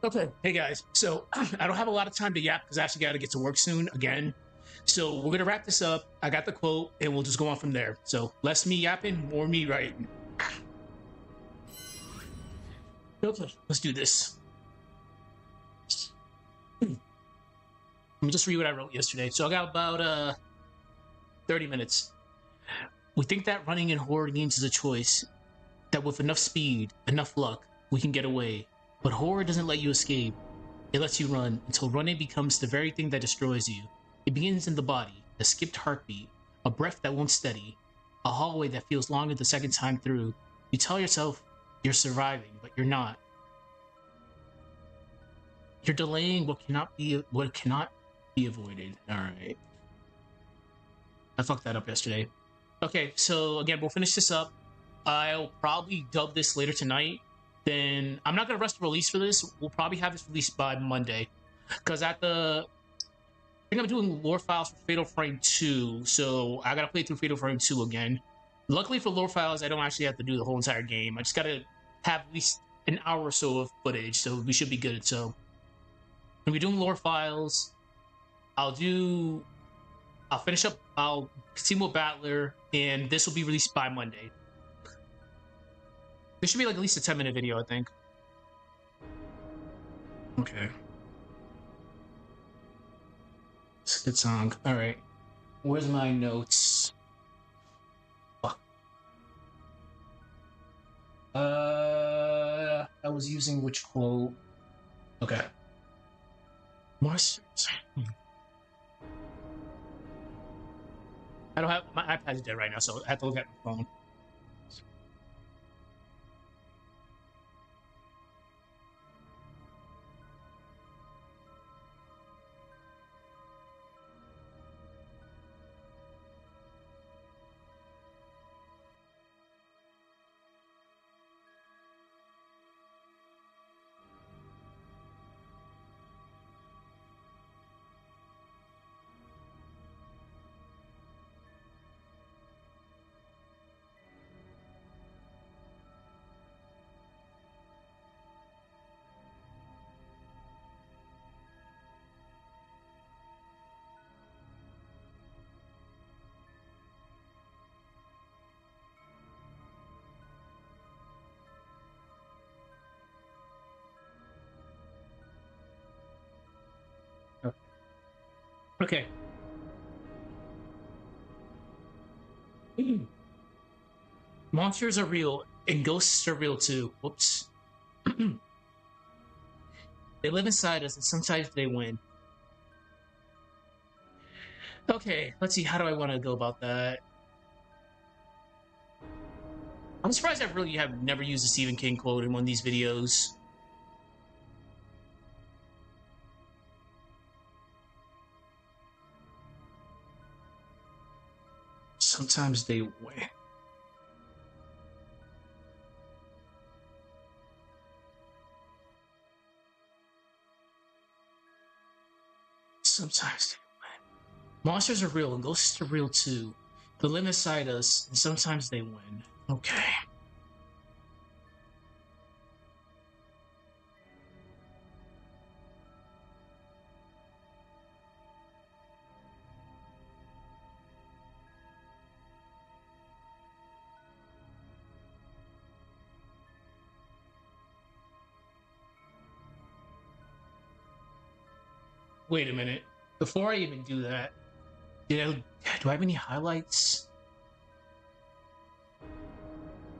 Okay, hey guys. So I don't have a lot of time to yap because I actually got to get to work soon again. So we're gonna wrap this up. I got the quote, and we'll just go on from there. So less me yapping, more me writing. Okay, let's do this. Let me just read what I wrote yesterday. So I got about 30 minutes. We think that running in horror games is a choice. That with enough speed, enough luck, we can get away. But horror doesn't let you escape. It lets you run until running becomes the very thing that destroys you. It begins in the body, a skipped heartbeat, a breath that won't steady, a hallway that feels longer the second time through. You tell yourself you're surviving, but you're not. You're delaying what cannot be avoided. All right. I fucked that up yesterday. Okay, so again, we'll finish this up. I'll probably dub this later tonight. Then I'm not gonna rush the release for this. We'll probably have this released by Monday. Because I think I'm doing lore files for Fatal Frame 2, so I gotta play through Fatal Frame 2 again. Luckily for lore files, I don't actually have to do the whole entire game. I just gotta have at least an hour or so of footage, so we should be good. So when we're doing lore files, I'll finish up, I'll continue with Battler, and this will be released by Monday. This should be like at least a 10-minute video, I think. Okay. It's a good song. Alright. Where's my notes? I was using which quote? Okay. Monsters. I don't have my iPad's dead right now, so I have to look at my phone. Okay. Monsters are real, and ghosts are real too. Whoops. They live inside us, and sometimes they win. Okay, let's see. How do I want to go about that? I'm surprised I really have never used a Stephen King quote in one of these videos. Sometimes they win. Sometimes they win. Monsters are real, and ghosts are real too. They live inside us, and sometimes they win. Okay. Wait a minute. Before I even do that, do I have any highlights?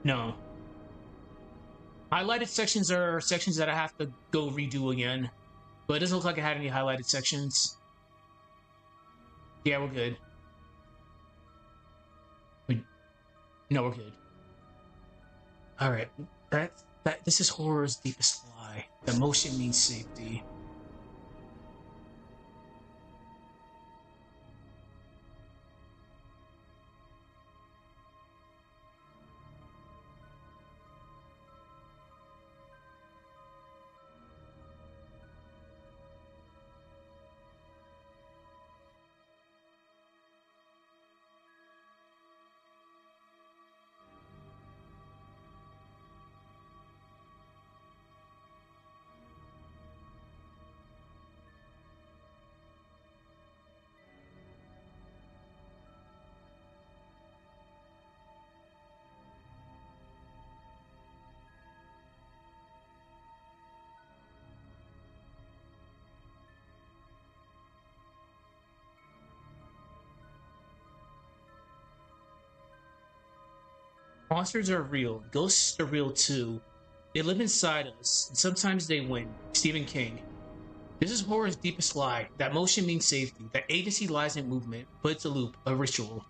No. Highlighted sections are sections that I have to go redo again. But it doesn't look like I had any highlighted sections. Yeah, we're good. No, we're good. Alright. This is horror's deepest lie. That motion means safety. Monsters are real. Ghosts are real too. They live inside us, and sometimes they win. Stephen King. This is horror's deepest lie. That motion means safety. That agency lies in movement, but it's a loop, a ritual.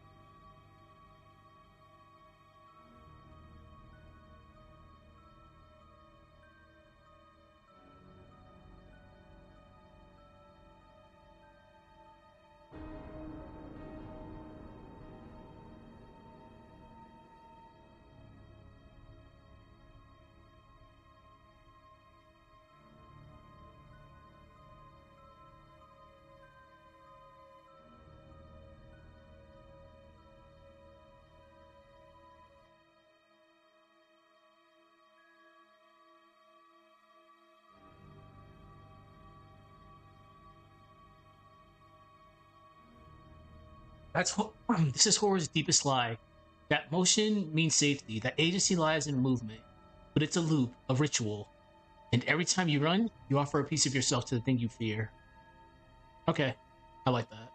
This is horror's deepest lie. That motion means safety. That agency lies in movement, but it's a loop, a ritual. And every time you run, you offer a piece of yourself to the thing you fear. Okay, I like that.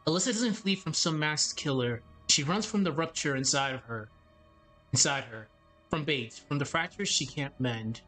Alyssa doesn't flee from some masked killer. She runs from the rupture inside her, from Bates, from the fractures she can't mend.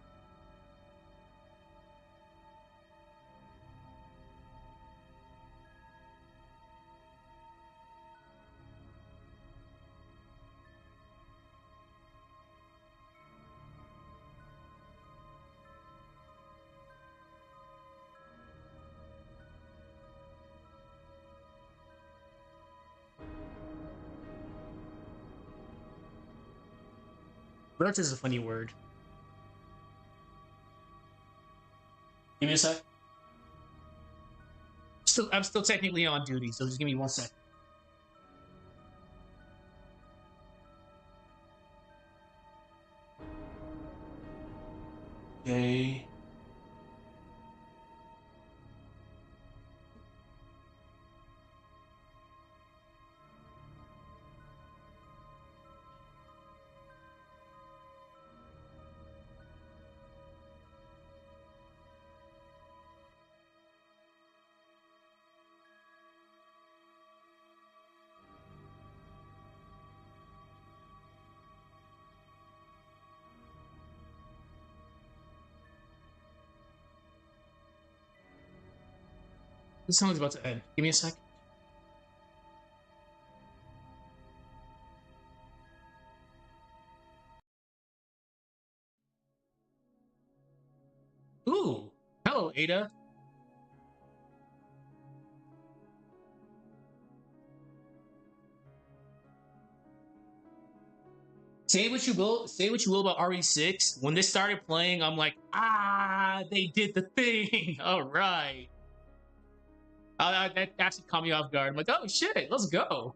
Relentless is a funny word. Give me a sec. I'm still technically on duty, so just give me 1 sec. Okay. This song's about to end. Give me a sec. Ooh. Hello, Ada. Say what you will about RE6. When this started playing, I'm like, they did the thing. All right. That actually caught me off guard. I'm like, oh shit, let's go.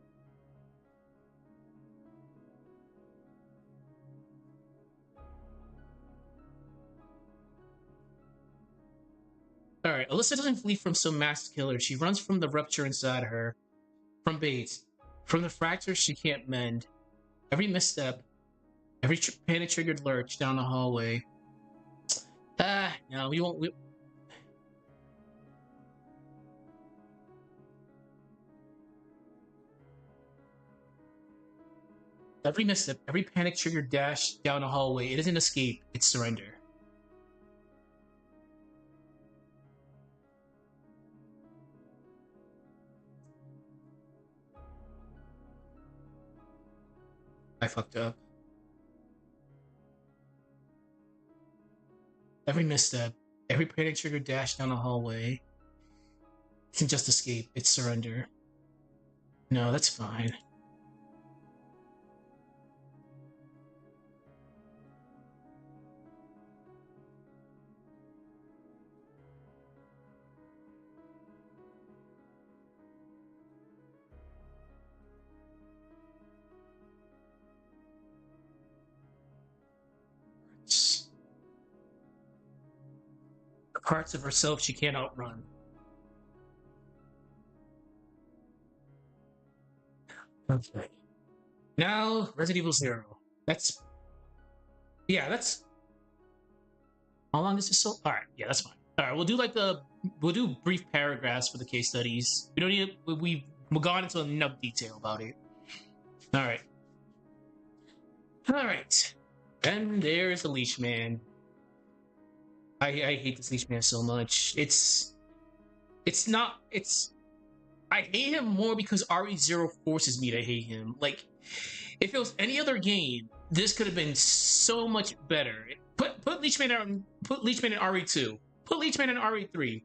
All right, Alyssa doesn't flee from some masked killer. She runs from the rupture inside her, from Bates, from the fractures she can't mend. Every misstep, every panic-triggered lurch down the hallway. No, we won't. Every misstep, every panic-triggered dash down the hallway. It isn't escape; it's surrender. I fucked up. Every misstep, every panic trigger dash down the hallway isn't just escape, it's surrender. No, that's fine. The parts of herself she can't outrun. Okay. Now, Resident Evil Zero. That's yeah, that's how long is this so? All right, yeah, that's fine. All right, we'll do brief paragraphs for the case studies. We don't need we've gone into enough detail about it. All right, all right. And there's the Leash Man. I hate this Leash Man so much. It's not it's I hate him more because RE0 forces me to hate him. Like, if it was any other game, this could have been so much better. Put Leechman in RE2. Put Leechman in RE3.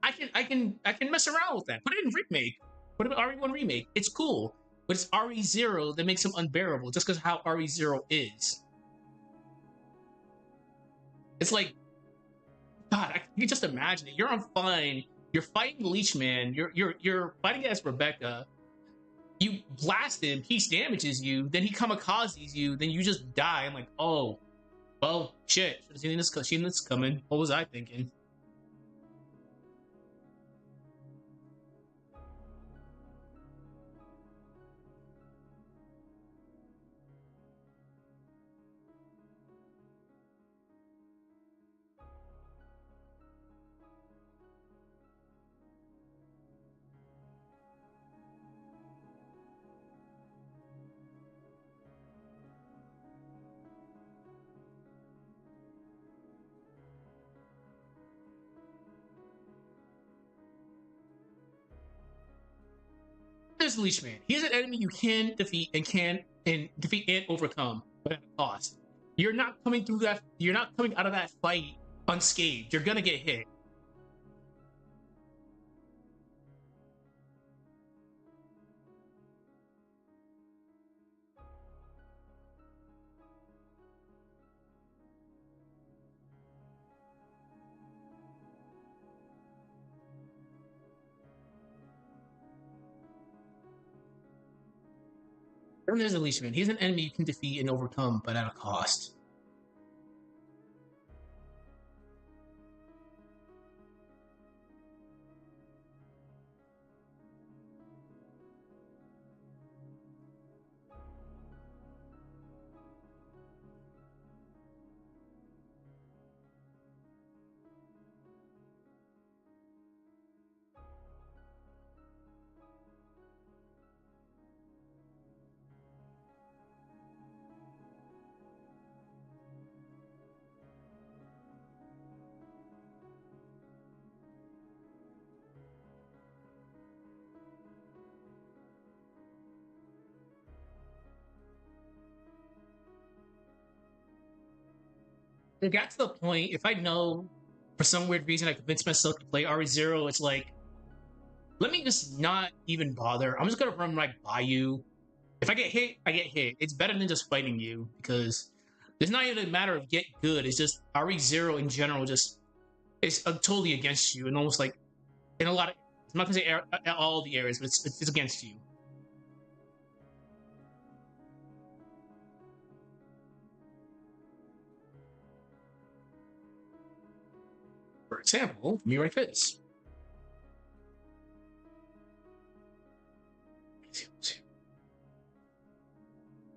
I can mess around with that. Put it in remake. Put it in RE1 remake. It's cool. But it's RE0 that makes him unbearable just because how RE0 is. It's like, God, I can just imagine it. You're on fine. You're fighting Leechman. You're fighting as Rebecca. You blast him, he damages you, then he kamikazes you, then you just die. I'm like, oh, well, shit. Should have seen this coming. What was I thinking? There's Leashman. He's an enemy you can defeat and overcome, but at a cost. You're not coming through that. You're not coming out of that fight unscathed. You're gonna get hit. Then there's the Leashman. He's an enemy you can defeat and overcome, but at a cost. It got to the point, if I know for some weird reason I convinced myself to play RE0, it's like, let me just not even bother. I'm just gonna run right by you. If I get hit, I get hit. It's better than just fighting you because it's not even a matter of get good. It's just RE0 in general just is totally against you and almost like in a lot of. I'm not gonna say all the areas, but it's against you. For example, me right this.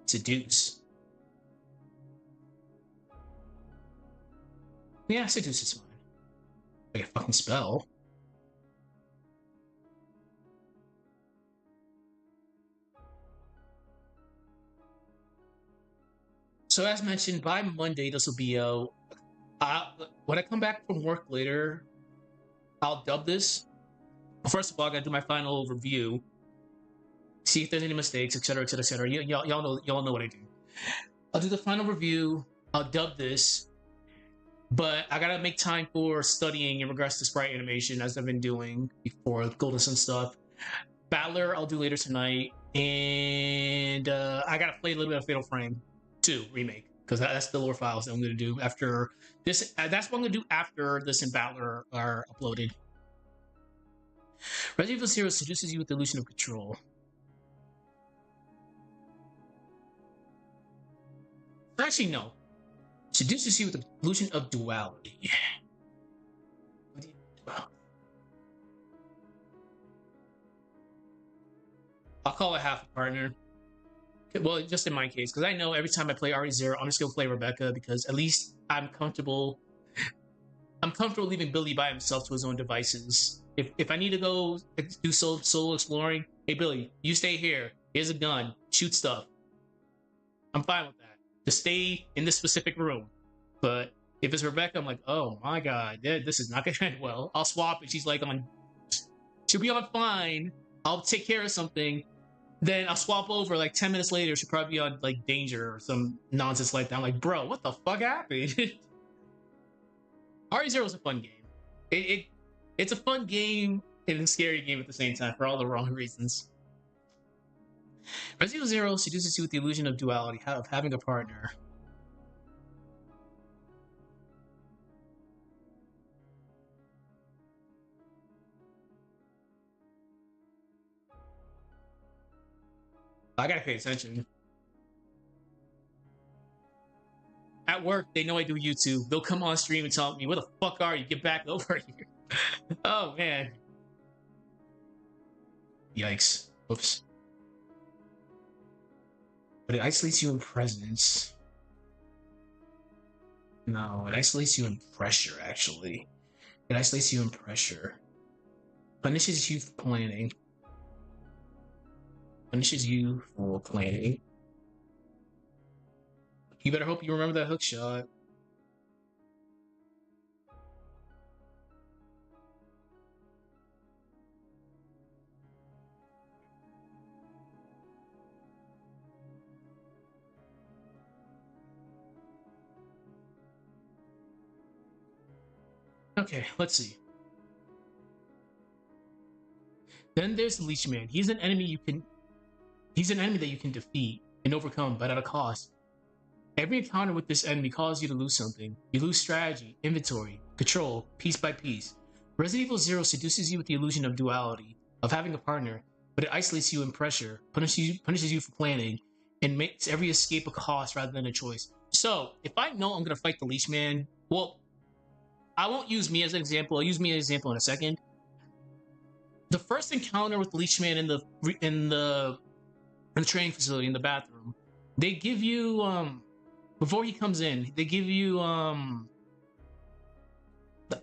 Seduce. Yeah, seduce is fine. Like a fucking spell. So as mentioned, by Monday this will be out. When I come back from work later, I'll dub this. First of all, I gotta do my final review. see if there's any mistakes, etc., etc., etc. Y'all know what I do. I'll do the final review. I'll dub this, but I gotta make time for studying in regards to sprite animation as I've been doing before Golden Sun stuff. Battler I'll do later tonight, and I gotta play a little bit of Fatal Frame 2 remake because that's the lore files that I'm gonna do after this. That's what I'm gonna do after this and Battler are uploaded. Resident Evil Zero seduces you with the illusion of control. Actually, no. Seduces you with the illusion of duality. I'll call it half a partner. Well, just in my case, because I know every time I play RE0, I'm just gonna play Rebecca because at least I'm comfortable. I'm comfortable leaving Billy by himself to his own devices. If I need to go do solo exploring, hey Billy, you stay here. Here's a gun. Shoot stuff. I'm fine with that. Just stay in this specific room. But if it's Rebecca, I'm like, oh my god, this is not gonna end well. I'll swap it. She's like on, she'll be on fine. I'll take care of something. Then I'll swap over. Like 10 minutes later, she'll probably be on like danger or some nonsense like that. I'm like, bro, what the fuck happened? RE0 is a fun game. It's a fun game and a scary game at the same time for all the wrong reasons. Resident Evil Zero seduces you with the illusion of duality, of having a partner. I gotta pay attention. At work, they know I do YouTube. They'll come on stream and tell me, where the fuck are you? Get back over here. Oh, man. Yikes. Oops. But it isolates you in presence. No, it isolates you in pressure, actually. It isolates you in pressure. Punishes you for planning. Punishes you for planning. You better hope you remember that hook shot. Okay, let's see. Then there's the Leech Man. He's an enemy that you can defeat and overcome, but at a cost. Every encounter with this enemy causes you to lose something. You lose strategy, inventory, control, piece by piece. Resident Evil Zero seduces you with the illusion of duality, of having a partner, but it isolates you in pressure, punishes you for planning, and makes every escape a cost rather than a choice. So, if I know I'm going to fight the Leech Man, well, I won't use me as an example. I'll use me as an example in a second. The first encounter with the Leech Man in the training facility, in the bathroom, they give you before he comes in, they give you I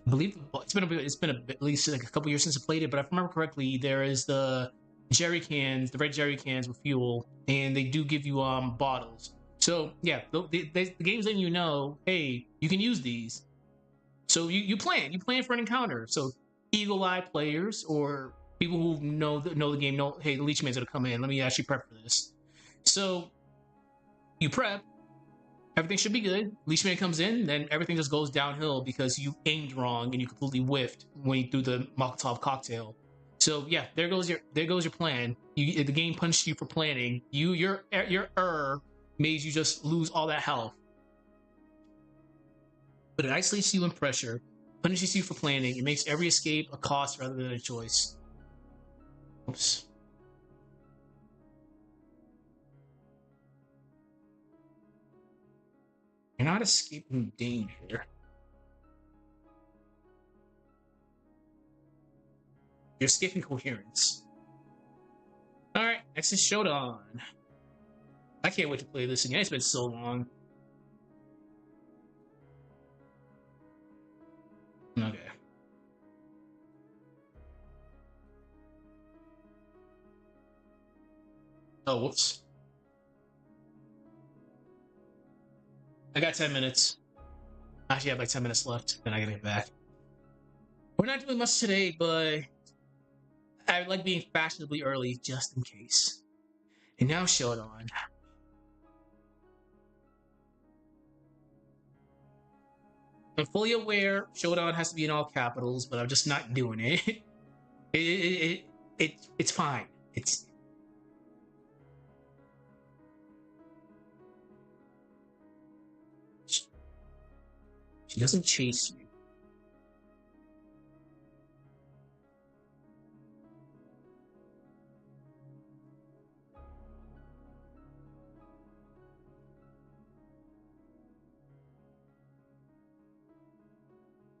believe it's been at least like a couple years since I played it, but if I remember correctly, there is the jerry cans, the red jerry cans with fuel, and they do give you bottles. So yeah, the game's letting you know, hey, you can use these. So you plan for an encounter. So eagle eye players or people who know the game know, hey, the Leech Man's gonna come in. Let me actually prep for this. So you prep. Everything should be good. Leech Man comes in, then everything just goes downhill because you aimed wrong and you completely whiffed when you threw the Molotov cocktail. So yeah, there goes your plan. The game punished you for planning. Your made you just lose all that health. But it isolates you in pressure, punishes you for planning. It makes every escape a cost rather than a choice. Oops. You're not escaping danger. You're escaping coherence. Alright, next is Showdown. I can't wait to play this again. It's been so long. Okay. Oh, whoops. I got 10 minutes. Actually, I have like 10 minutes left. Then I gotta get back. We're not doing much today, but I like being fashionably early just in case. And now Shodan. I'm fully aware Shodan has to be in all capitals, but I'm just not doing it. It's fine. It's she doesn't chase you.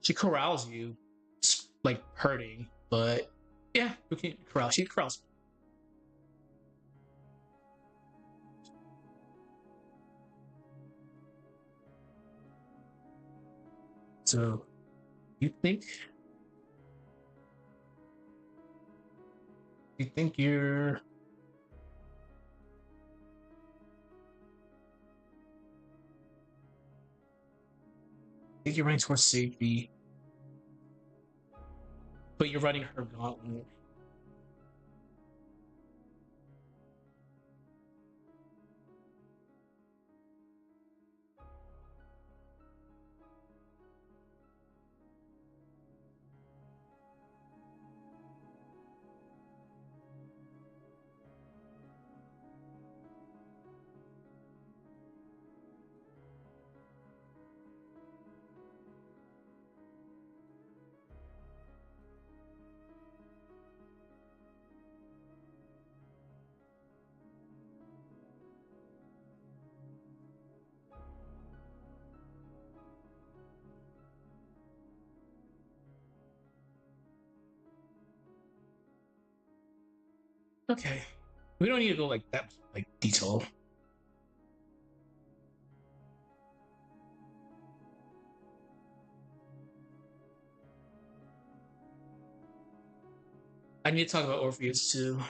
She corrals you. It's like hurting, but yeah, we can corral. She corrals. So you think you're running towards safety, but you're running her gauntlet. Okay. We don't need to go like that like detail. I need to talk about Orpheus too.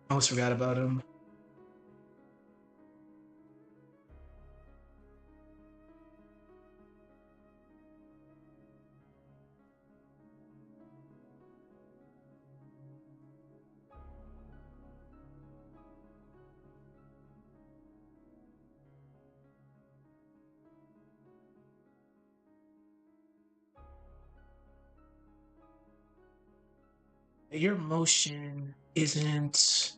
I almost forgot about him. Your emotion isn't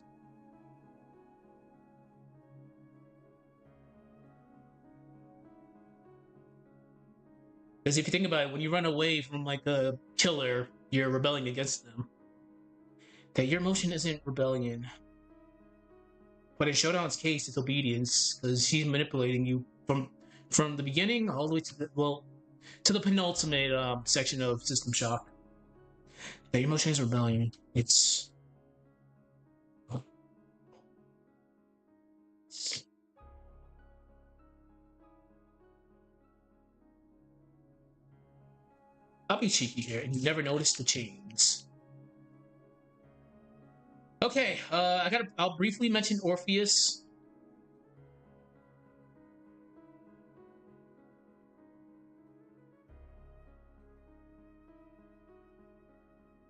because if you think about it, when you run away from like a killer, you're rebelling against them. That your emotion isn't rebellion. But in Showdown's case, it's obedience because he's manipulating you from the beginning all the way to the penultimate section of System Shock. That your emotion is rebellion. It's I'll be cheeky here, and you never noticed the chains. Okay, I'll briefly mention Orpheus.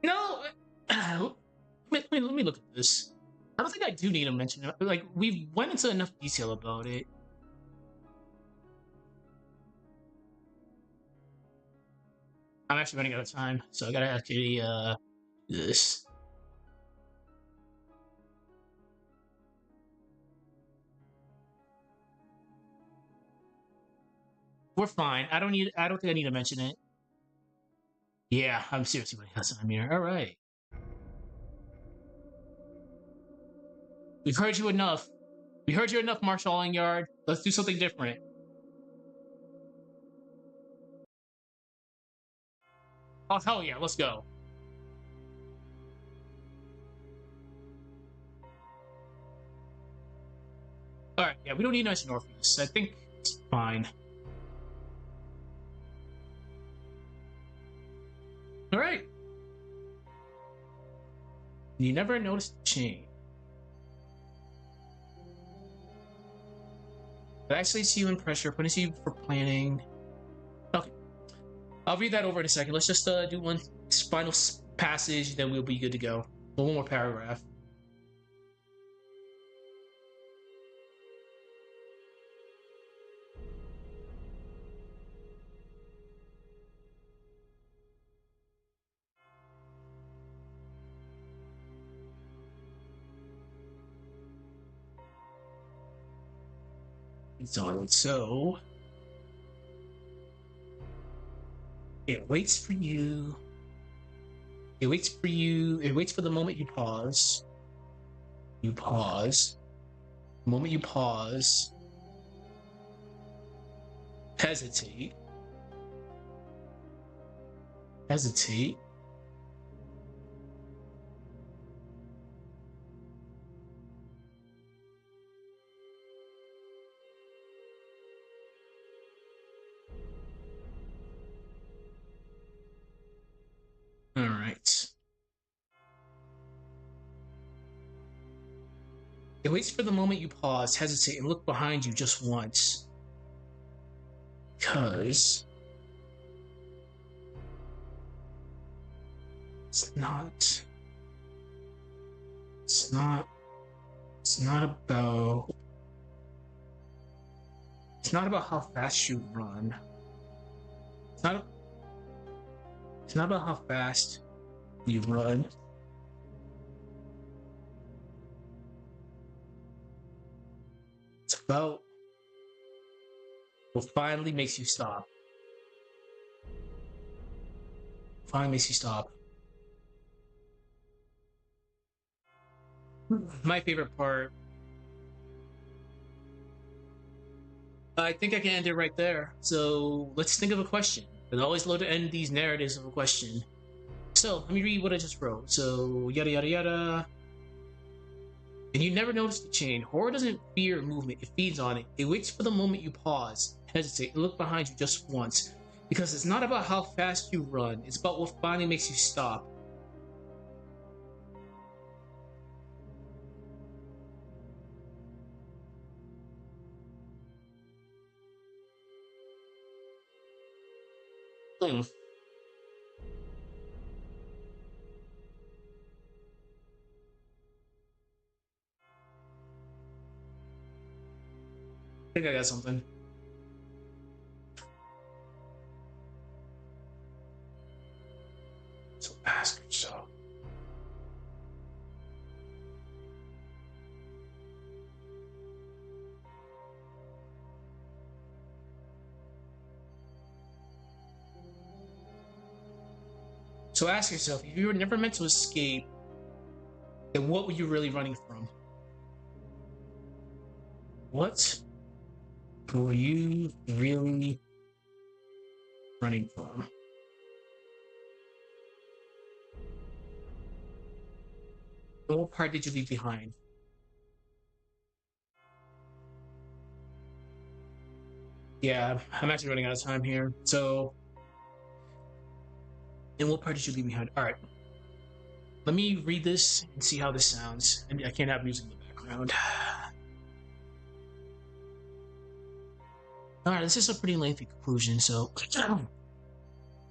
No, let me look at this. I don't think I do need to mention it. Like we went into enough detail about it. I'm actually running out of time, so I gotta actually do this. We're fine. I don't think I need to mention it. Yeah, I'm seriously running out of time here. All right. We've heard you enough. We heard you enough, Marshall Yard. Let's do something different. Oh hell yeah, let's go. All right, yeah, we don't need to mention Orpheus. I think it's fine. All right. You never noticed the chain. It isolates you in pressure, punishes you for planning. Okay. I'll read that over in a second. Let's just do one final passage, then we'll be good to go. One more paragraph. So it waits for you. It waits for you. It waits for the moment you pause. You pause. The moment you pause, hesitate. Hesitate. All right. It waits for the moment you pause, hesitate, and look behind you just once. Because it's not about how fast you run. It's not about how fast you run. It's about what finally makes you stop. Finally makes you stop. My favorite part. I think I can end it right there. So let's think of a question. I always love to end these narratives of a question. So let me read what I just wrote. So yada yada yada. And you never notice the chain. Horror doesn't fear movement, it feeds on it. It waits for the moment you pause, hesitate, and look behind you just once. Because it's not about how fast you run, it's about what finally makes you stop. Hmm. I think I got something. So ask yourself. So ask yourself, if you were never meant to escape, then what were you really running from? What were you really running from? What part did you leave behind? Yeah, I'm actually running out of time here. So, and what part did you leave behind? All right, let me read this and see how this sounds. And I can't have music in the background. All right, this is a pretty lengthy conclusion. So,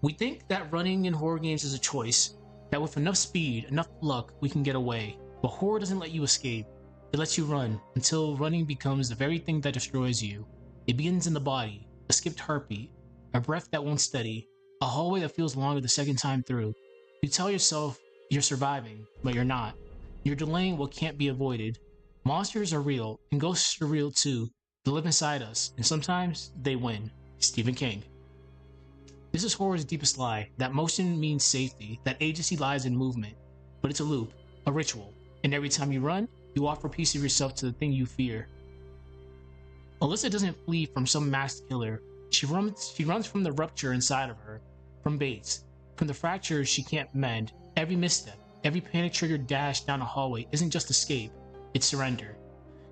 we think that running in horror games is a choice, that with enough speed, enough luck, we can get away. But horror doesn't let you escape. It lets you run until running becomes the very thing that destroys you. It begins in the body, a skipped heartbeat, a breath that won't steady, a hallway that feels longer the second time through. You tell yourself you're surviving, but you're not. You're delaying what can't be avoided. Monsters are real, and ghosts are real too. They live inside us, and sometimes they win. Stephen King. This is horror's deepest lie, that motion means safety, that agency lies in movement. But it's a loop, a ritual, and every time you run, you offer a piece of yourself to the thing you fear. Alyssa doesn't flee from some masked killer. She runs from the rupture inside of her, from Bates, from the fractures she can't mend. Every misstep, every panic-triggered dash down a hallway isn't just escape, it's surrender.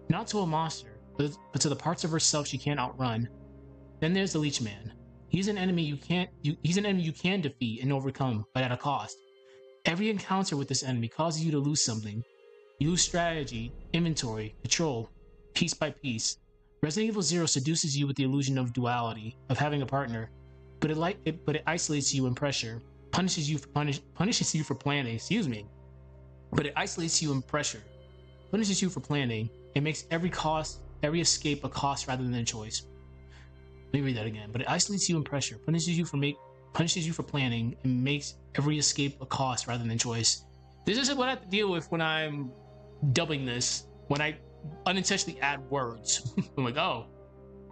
Not to a monster, but to the parts of herself she can't outrun. Then there's the Leech Man. He's an enemy you can defeat and overcome, but at a cost. Every encounter with this enemy causes you to lose something. You lose strategy, inventory, control, piece by piece. Resident Evil 0 seduces you with the illusion of duality, of having a partner, but it isolates you in pressure, punishes you for planning. Excuse me, but it isolates you in pressure, punishes you for planning. It makes every escape a cost rather than a choice. Let me read that again. But it isolates you in pressure, punishes you for planning, and makes every escape a cost rather than choice. This is what I have to deal with when I'm dubbing this. When I unintentionally add words, I'm like, oh,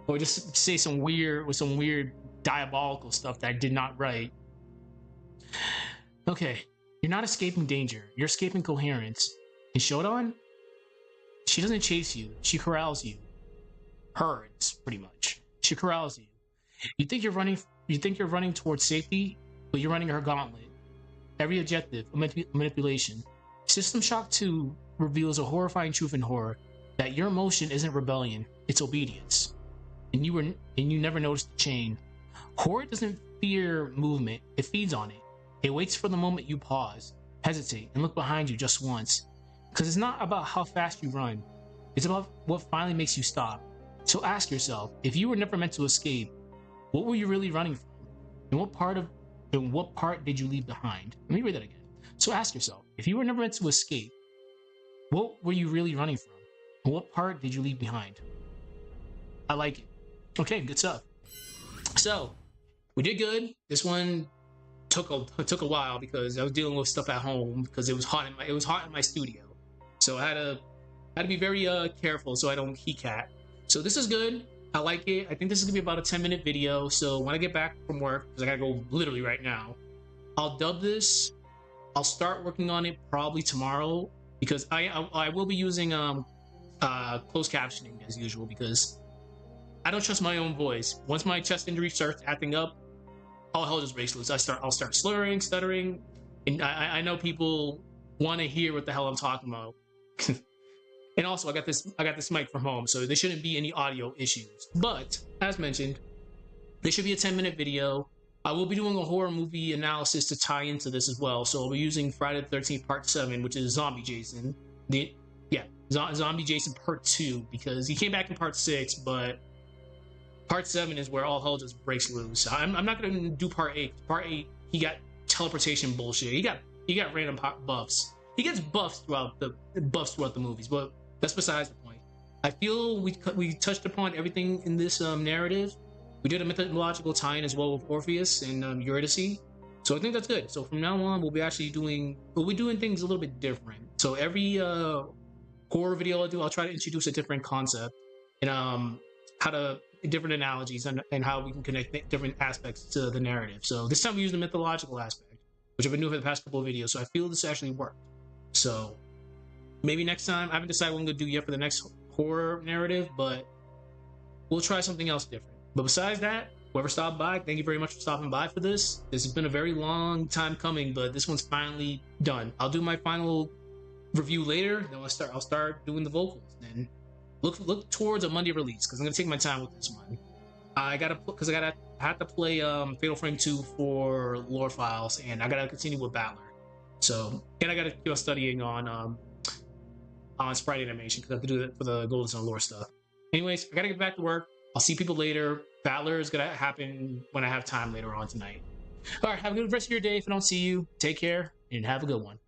or just say some weird diabolical stuff that I did not write. Okay, you're not escaping danger. You're escaping coherence. And Shodan, she doesn't chase you. She corrals you. Herds, pretty much. She corrals you. You think you're running. You think you're running towards safety, but you're running her gauntlet. Every objective, manipulation. System Shock 2 reveals a horrifying truth in horror: that your emotion isn't rebellion; it's obedience. And you never noticed the chain. Horror doesn't fear movement; it feeds on it. It waits for the moment you pause, hesitate, and look behind you just once. Because it's not about how fast you run; it's about what finally makes you stop. So ask yourself: if you were never meant to escape, what were you really running from? And what part did you leave behind? Let me read that again. So ask yourself: if you were never meant to escape, what were you really running from? And what part did you leave behind? I like it. Okay, good stuff. So we did good. This one took a while because I was dealing with stuff at home because it was hot in my studio. So I had to be very careful so I don't heat cat. So this is good. I like it. I think this is gonna be about a 10-minute video. So when I get back from work, because I gotta go literally right now, I'll dub this. I'll start working on it probably tomorrow because I will be using closed captioning as usual because I don't trust my own voice. Once my chest injury starts acting up, all hell just breaks loose. I'll start slurring, stuttering, and I know people want to hear what the hell I'm talking about. And also, I got this mic from home, so there shouldn't be any audio issues. But as mentioned, this should be a 10-minute video. I will be doing a horror movie analysis to tie into this as well. So I'll be using Friday the 13th Part 7, which is Zombie Jason. Zombie Jason Part 2, because he came back in Part 6, but Part 7 is where all hell just breaks loose. I'm not going to do Part 8. Part 8, he got teleportation bullshit. He got random buffs. He gets buffs throughout the movies, but that's besides the point. I feel we touched upon everything in this narrative. We did a mythological tie-in as well with Orpheus and Eurydice, so I think that's good. So from now on, we'll be doing things a little bit different. So every horror video I do, I'll try to introduce a different concept and different analogies and how we can connect different aspects to the narrative. So this time we used the mythological aspect, which I've been doing for the past couple of videos. So I feel this actually worked. So maybe next time, I haven't decided what I'm going to do yet for the next horror narrative, but we'll try something else different. But besides that, whoever stopped by, thank you very much for stopping by for this. This has been a very long time coming, but this one's finally done. I'll do my final review later, then I'll start doing the vocals. Then look towards a Monday release, because I'm going to take my time with this one. I had to play Fatal Frame 2 for lore files, and I gotta continue with Valor. So, and I gotta keep on studying on sprite animation because I have to do that for the Golden Sun lore stuff. Anyways, I gotta get back to work. I'll see people later. Valor is gonna happen when I have time later on tonight. All right, have a good rest of your day. If I don't see you, take care and have a good one.